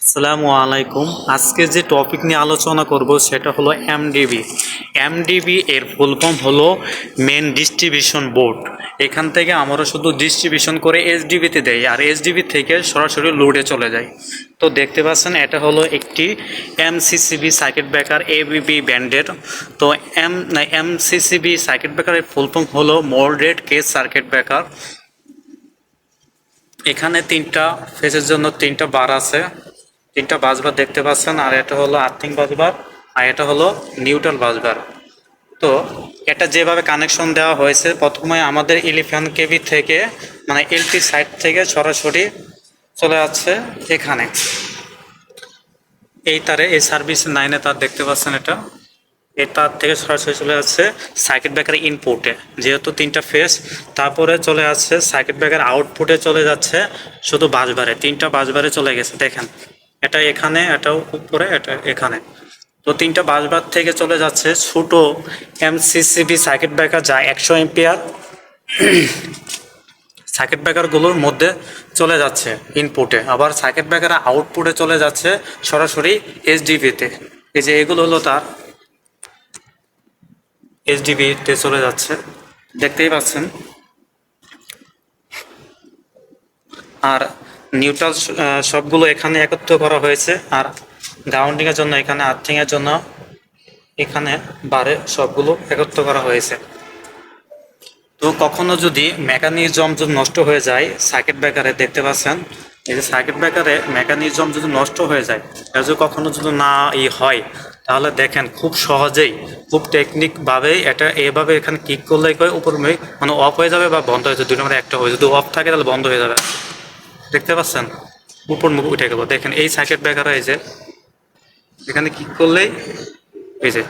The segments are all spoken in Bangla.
আসসালামু আলাইকুম। আজকে যে টপিক নিয়ে আলোচনা করব সেটা হলো এমডিবি। এমডিবি এর ফুল ফর্ম হলো মেন ডিস্ট্রিবিউশন বোর্ড। এখান থেকে আমরা শুধু ডিস্ট্রিবিউশন করে এসডিবিতে দেই, আর এসডিবি থেকে সরাসরি লোডে চলে যায়। তো দেখতে পাচ্ছেন এটা হলো একটি এমসিসিবি সার্কিট ব্রেকার এবিবি ব্যান্ডের। তো এমসিসিবি সার্কিট ব্রেকারের ফুল ফর্ম হলো মডারেট কেস সার্কিট ব্রেকার। এখানে তিনটা ফেজের জন্য তিনটা বার আছে, তিনটা বাসবার দেখতে পাচ্ছেন, আর এটা হলো আর্থিং বাসবার, আর এটা হলো নিউট্রাল বাসবার। তো এটা যেভাবে কানেকশন দেওয়া হয়েছে, প্রথমে আমাদের 11 কেভি থেকে মানে এলপি সাইড থেকে সরাসরি চলে যাচ্ছে এখানে এই তারে, এই সার্ভিস 9-এ তার দেখতে পাচ্ছেন এটা, এই তার থেকে সরাসরি চলে যাচ্ছে সার্কিট ব্রেকার ইনপুটে, যেহেতু তিনটা ফেজ। তারপরে চলে যাচ্ছে সার্কিট ব্রেকার আউটপুটে, চলে যাচ্ছে শুধু বাসবারে, তিনটা বাসবারে চলে গেছে। দেখেন এটা এখানে, এটাও উপরে, এটা এখানে। তো তিনটা বাসবার থেকে চলে যাচ্ছে ছোট এমসিসিবি সার্কিট ব্রেকার, যা 100 এম্পিয়ার সার্কিট ব্রেকারগুলোর মধ্যে চলে যাচ্ছে ইনপুটে, আবার সার্কিট ব্রেকার আউটপুটে চলে যাচ্ছে সরাসরি এসডিবিতে। এই যে এগুলো হলো তার এসডিবিতে চলে যাচ্ছে, দেখতেই পাচ্ছেন। আর নিউট্রাল সবগুলো এখানে একত্র করা হয়েছে, আর গ্রাউন্ডিংয়ের জন্য এখানে, আর্থিংয়ের জন্য এখানে বারে সবগুলো একত্র করা হয়েছে। তো কখনো যদি মেকানিজম যদি নষ্ট হয়ে যায় সার্কিট ব্রেকারে, দেখতে পাচ্ছেন এই যে সার্কিট ব্রেকারে মেকানিজম যদি নষ্ট হয়ে যায়, এটা যদি কখনো যদি না হয়, তাহলে দেখেন খুব সহজেই, খুব টেকনিকভাবেই এটা এভাবে এখানে ক্লিক করলে উপর মানে অফ হয়ে যাবে বা বন্ধ হয়ে যাবে, দুটোর মধ্যে একটা হয়ে, যদি অফ থাকে তাহলে বন্ধ হয়ে যাবে। দেখতে পাচ্ছেন উপর মুখ উঠে গেল। দেখেন এই সার্কিট ব্রেকার, এই যে এখানে ক্লিক করলেই এই যে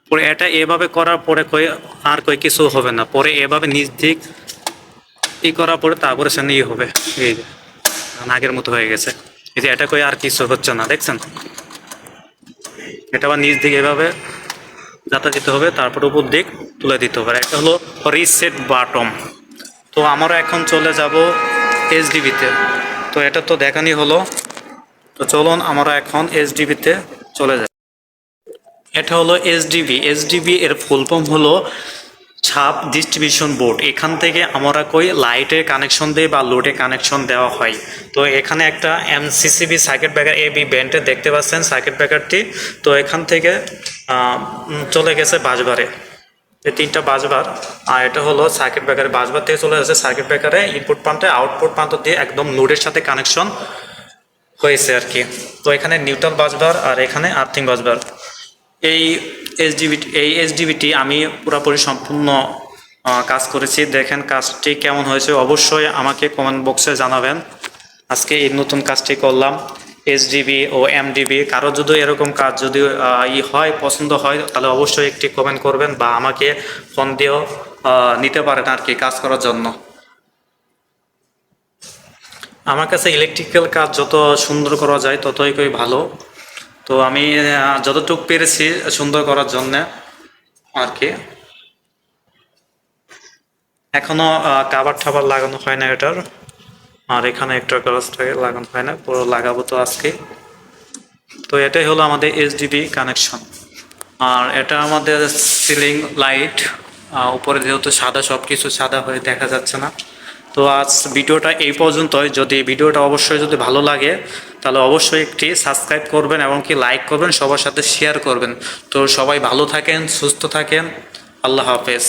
পরে এটা এভাবে করার পরে আর কিছু হবে না, পরে এভাবে নিজ দিক করার পরে তারপরে সে হবে, এই যে আগের মতো হয়ে গেছে। এই যে এটা আর কিছু হচ্ছে না, দেখছেন। এটা আবার নিজ দিক এভাবে যাতা দিতে হবে, তারপর উপর দিক তুলে দিতে হবে। একটা হলো রিসেট বাটন। তো আমরা এখন চলে যাব এসডিবিতে। তো এটা তো দেখানি হলো, তো চলুন আমরা এখন এসডিবিতে চলে যাই। এটা হলো এসডিবি। এসডিবি এর ফুল ফর্ম হলো ছাপ ডিস্ট্রিবিউশন বোর্ড। এখান থেকে আমরা লাইটের কানেকশন দিই বা লোডে কানেকশন দেওয়া হয়। তো এখানে একটা এমসিসিবি সার্কিট ব্রেকার এবি ব্যান্ডে দেখতে পাচ্ছেন সার্কিট ব্রেকারটি। তো এখান থেকে চলে গেছে বাসবারে, এই তিনটা বাসবার। আর এটা হলো সার্কিট ব্রেকারের বাসবার থেকে চলে যাচ্ছে সার্কিট ব্রেকারে ইনপুট প্রান্তে, আউটপুট প্রান্ত দিয়ে একদম লোডের সাথে কানেকশন হয়েছে আর কি। তো এখানে নিউট্রাল বাসবার আর এখানে আর্থিং বাসবার। এই এসডিবিটি আমি পুরোপুরি সম্পূর্ণ কাজ করেছি। দেখেন কাজটি কেমন হয়েছে অবশ্যই আমাকে কমেন্ট বক্সে জানাবেন। আজকে এই নতুন কাজটি করলাম এসডিবি ও এমডিবি। কারো যদি এরকম কাজ যদি হয়, পছন্দ হয়, তাহলে অবশ্যই একটি কমেন্ট করবেন বা আমাকে ফোন দিয়েও নিতে পারেন আর কি কাজ করার জন্য। আমার কাছে ইলেকট্রিক্যাল কাজ যত সুন্দর করা যায় ততই ভালো। তো আমি যতটুকু পেরেছি সুন্দর করার জন্যে আর কি। এখনো কাভার ঠাবার লাগানো হয় না এটার, আর এখানে একটা গ্লাসটাকে লাগানো হয় না, পুরো লাগাবো তো আজকে। তো এটাই হলো আমাদের এসডিবি কানেকশন। আর এটা আমাদের সিলিং লাইট, উপরে যেহেতু সাদা, সব কিছু সাদা হয়ে দেখা যাচ্ছে না। তো আজ ভিডিওটা এই পর্যন্তই। যদি ভিডিওটা অবশ্যই যদি ভালো লাগে তাহলে অবশ্যই একটি সাবস্ক্রাইব করবেন এবং কি লাইক করবেন, সবার সাথে শেয়ার করবেন। তো সবাই ভালো থাকেন, সুস্থ থাকেন, আল্লাহ হাফেজ।